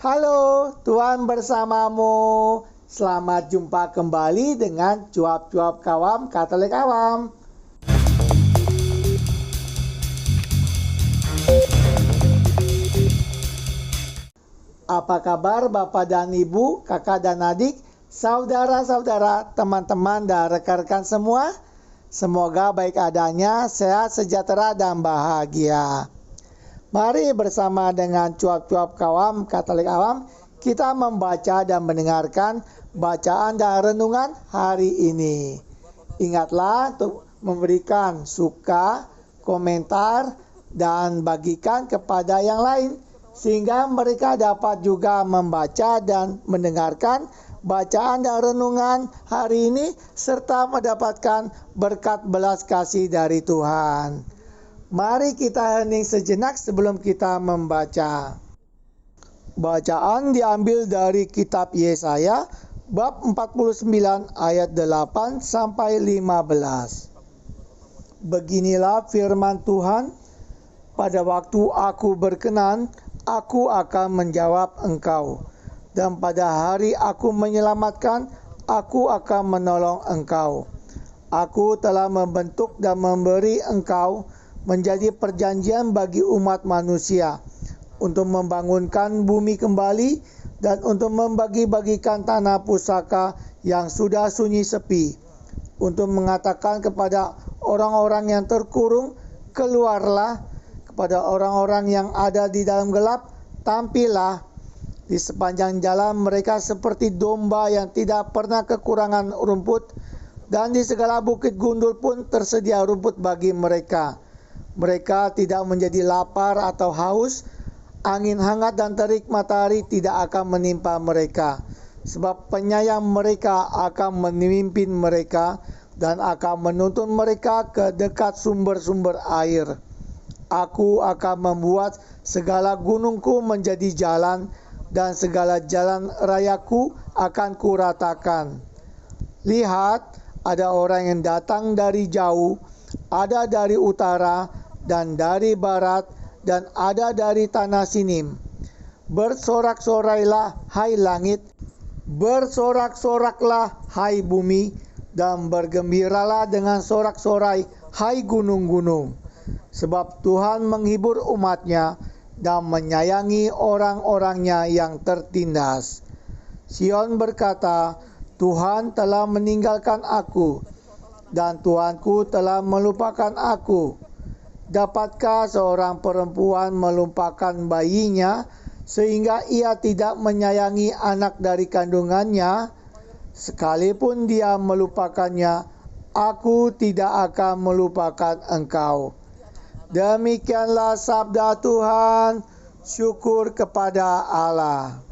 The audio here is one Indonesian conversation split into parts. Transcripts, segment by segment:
Halo, Tuhan bersamamu. Selamat jumpa kembali dengan Cuap-Cuap Kawam Katolik Awam. Apa kabar Bapak dan Ibu, kakak dan adik, saudara-saudara, teman-teman dan rekan-rekan semua? Semoga baik adanya, sehat, sejahtera, dan bahagia. Mari bersama dengan Cuap-Cuap Kawam Katolik Awam, kita membaca dan mendengarkan bacaan dan renungan hari ini. Ingatlah untuk memberikan suka, komentar, dan bagikan kepada yang lain, sehingga mereka dapat juga membaca dan mendengarkan bacaan dan renungan hari ini, serta mendapatkan berkat belas kasih dari Tuhan. Mari kita hening sejenak sebelum kita membaca. Bacaan diambil dari kitab Yesaya bab 49 ayat 8 sampai 15. Beginilah firman Tuhan, pada waktu aku berkenan, aku akan menjawab engkau, dan pada hari aku menyelamatkan, aku akan menolong engkau. Aku telah membentuk dan memberi engkau menjadi perjanjian bagi umat manusia, untuk membangunkan bumi kembali dan untuk membagi-bagikan tanah pusaka yang sudah sunyi sepi, untuk mengatakan kepada orang-orang yang terkurung, keluarlah, kepada orang-orang yang ada di dalam gelap, tampillah. Di sepanjang jalan mereka seperti domba yang tidak pernah kekurangan rumput, dan di segala bukit gundul pun tersedia rumput bagi mereka. Mereka tidak menjadi lapar atau haus, angin hangat dan terik matahari tidak akan menimpa mereka, sebab penyayang mereka akan memimpin mereka dan akan menuntun mereka ke dekat sumber-sumber air. Aku akan membuat segala gunungku menjadi jalan, dan segala jalan rayaku akan kuratakan. Lihat, ada orang yang datang dari jauh, ada dari utara dan dari barat, dan ada dari tanah Sinim. Bersorak-sorailah, hai langit, bersorak-soraklah, hai bumi, dan bergembiralah dengan sorak-sorai, hai gunung-gunung. Sebab Tuhan menghibur umatnya dan menyayangi orang-orangnya yang tertindas. Sion berkata, Tuhan telah meninggalkan aku, dan Tuhanku telah melupakan aku. Dapatkah seorang perempuan melupakan bayinya, sehingga ia tidak menyayangi anak dari kandungannya? Sekalipun dia melupakannya, aku tidak akan melupakan engkau. Demikianlah sabda Tuhan, syukur kepada Allah.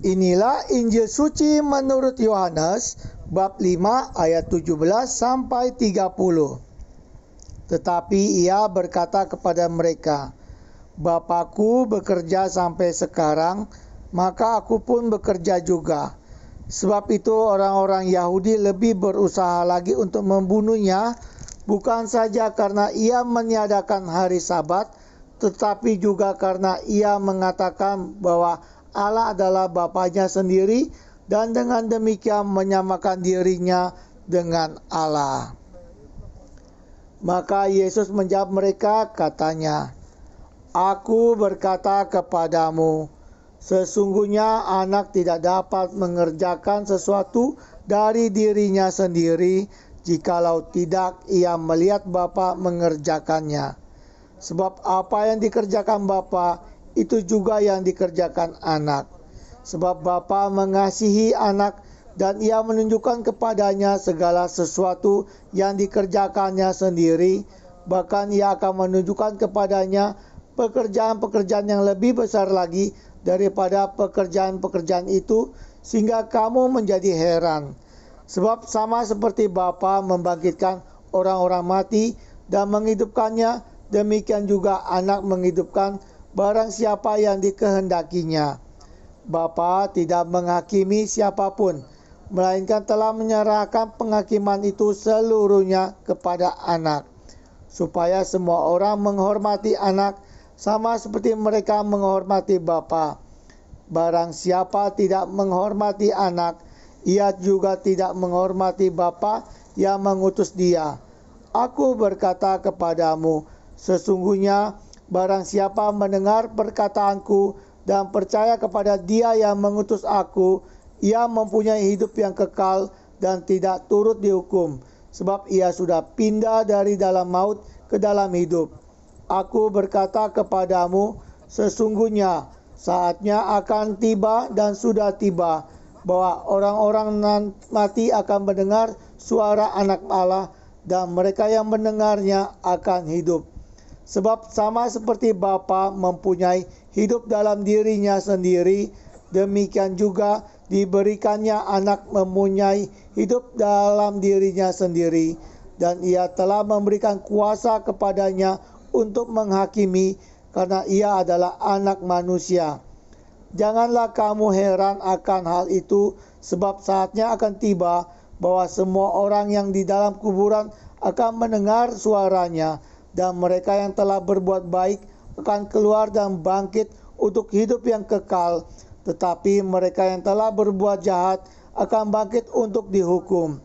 Inilah Injil suci menurut Yohanes, bab 5 ayat 17 sampai 30. Tetapi ia berkata kepada mereka, Bapakku bekerja sampai sekarang, maka aku pun bekerja juga. Sebab itu orang-orang Yahudi lebih berusaha lagi untuk membunuhnya, bukan saja karena ia meniadakan hari Sabat, tetapi juga karena ia mengatakan bahwa Allah adalah Bapanya sendiri, dan dengan demikian menyamakan dirinya dengan Allah. Maka Yesus menjawab mereka, katanya, Aku berkata kepadamu, sesungguhnya anak tidak dapat mengerjakan sesuatu dari dirinya sendiri, jikalau tidak ia melihat Bapa mengerjakannya. Sebab apa yang dikerjakan Bapa, itu juga yang dikerjakan anak. Sebab Bapa mengasihi anak, dan ia menunjukkan kepadanya segala sesuatu yang dikerjakannya sendiri. Bahkan ia akan menunjukkan kepadanya pekerjaan-pekerjaan yang lebih besar lagi daripada pekerjaan-pekerjaan itu, sehingga kamu menjadi heran. Sebab sama seperti Bapa membangkitkan orang-orang mati dan menghidupkannya, demikian juga anak menghidupkan barang siapa yang dikehendakinya. Bapa tidak menghakimi siapapun, melainkan telah menyerahkan penghakiman itu seluruhnya kepada anak, supaya semua orang menghormati anak sama seperti mereka menghormati Bapa. Barang siapa tidak menghormati anak, ia juga tidak menghormati Bapa yang mengutus dia. Aku berkata kepadamu, sesungguhnya barang siapa mendengar perkataanku dan percaya kepada dia yang mengutus aku, ia mempunyai hidup yang kekal dan tidak turut dihukum, sebab ia sudah pindah dari dalam maut ke dalam hidup. Aku berkata kepadamu, sesungguhnya saatnya akan tiba dan sudah tiba, bahwa orang-orang mati akan mendengar suara Anak Allah, dan mereka yang mendengarnya akan hidup. Sebab sama seperti Bapa mempunyai hidup dalam dirinya sendiri, demikian juga diberikannya Anak mempunyai hidup dalam dirinya sendiri, dan ia telah memberikan kuasa kepadanya untuk menghakimi, karena ia adalah Anak manusia. Janganlah kamu heran akan hal itu, sebab saatnya akan tiba bahwa semua orang yang di dalam kuburan akan mendengar suaranya, dan mereka yang telah berbuat baik akan keluar dan bangkit untuk hidup yang kekal, tetapi mereka yang telah berbuat jahat akan bangkit untuk dihukum.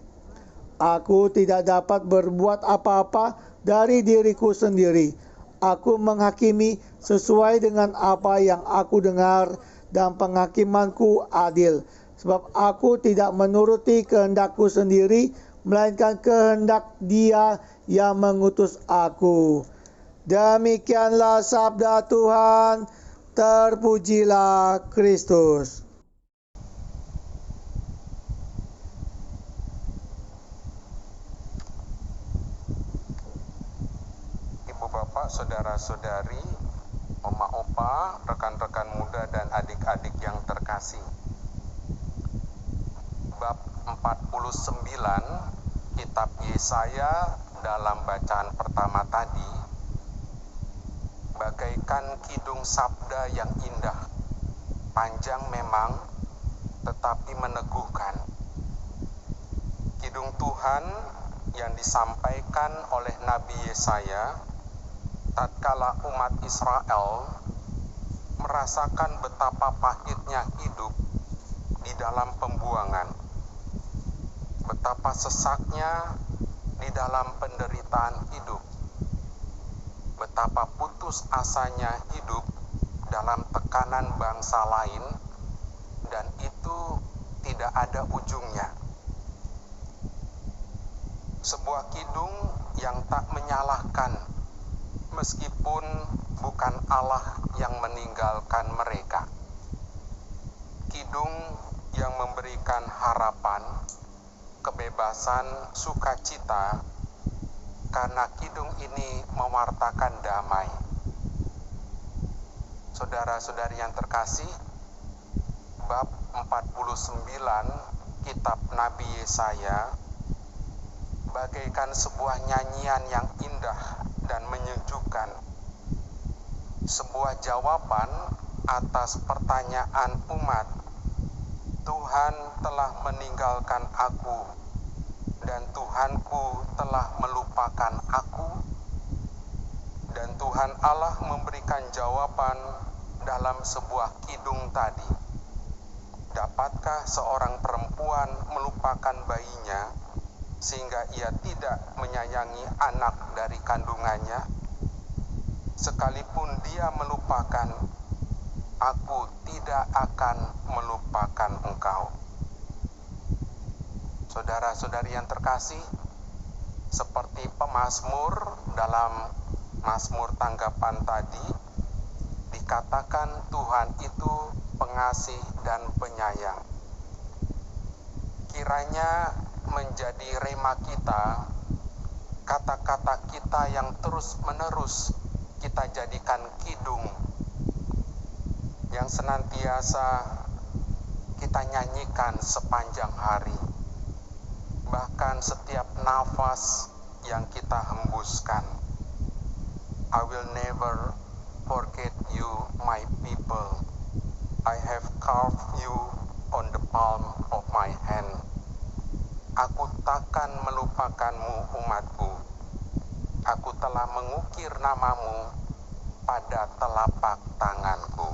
Aku tidak dapat berbuat apa-apa dari diriku sendiri. Aku menghakimi sesuai dengan apa yang aku dengar, dan penghakimanku adil. Sebab aku tidak menuruti kehendakku sendiri, melainkan kehendak Dia yang mengutus aku. Demikianlah sabda Tuhan. Terpujilah Kristus. Ibu bapak, saudara-saudari, oma-opa, rekan-rekan muda dan adik-adik yang terkasih. Bab 49 kitab Yesaya dalam bacaan pertama tadi bagaikan kidung sabda yang indah, panjang memang, tetapi meneguhkan. Kidung Tuhan yang disampaikan oleh Nabi Yesaya tatkala umat Israel merasakan betapa pahitnya hidup di dalam pembuangan, betapa sesaknya di dalam penderitaan hidup, betapa putus asanya hidup dalam tekanan bangsa lain, dan itu tidak ada ujungnya. Sebuah kidung yang tak menyalahkan, meskipun bukan Allah yang meninggalkan mereka. Kidung yang memberikan harapan, kebebasan, sukacita, karena kidung ini mewartakan damai. Saudara-saudari yang terkasih, bab 49 kitab Nabi Yesaya bagaikan sebuah nyanyian yang indah dan menyejukkan, sebuah jawaban atas pertanyaan umat, Tuhan telah meninggalkan aku dan Tuhanku telah melupakan aku. Dan Tuhan Allah memberikan jawaban dalam sebuah kidung tadi. Dapatkah seorang perempuan melupakan bayinya sehingga ia tidak menyayangi anak dari kandungannya? Sekalipun dia melupakan, aku tidak akan melupakan engkau. Saudara-saudari yang terkasih, seperti pemazmur dalam Mazmur tanggapan tadi, dikatakan Tuhan itu pengasih dan penyayang. Kiranya menjadi rema kita, kata-kata kita yang terus-menerus kita jadikan kidung yang senantiasa kita nyanyikan sepanjang hari, bahkan setiap nafas yang kita hembuskan. I will never forget you, my people. I have carved you on the palm of my hand. Aku takkan melupakanmu, umatku. Aku telah mengukir namamu pada telapak tanganku.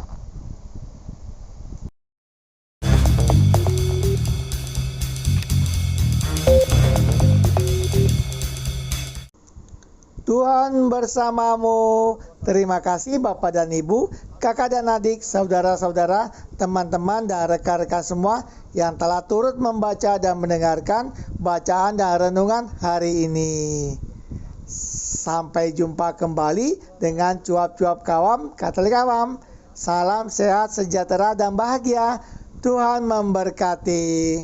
Tuhan bersamamu. Terima kasih Bapak dan Ibu, kakak dan adik, saudara-saudara, teman-teman dan rekan-rekan semua yang telah turut membaca dan mendengarkan bacaan dan renungan hari ini. Sampai jumpa kembali dengan cuap-cuap kawam, Katolik Awam. Salam sehat, sejahtera, dan bahagia. Tuhan memberkati.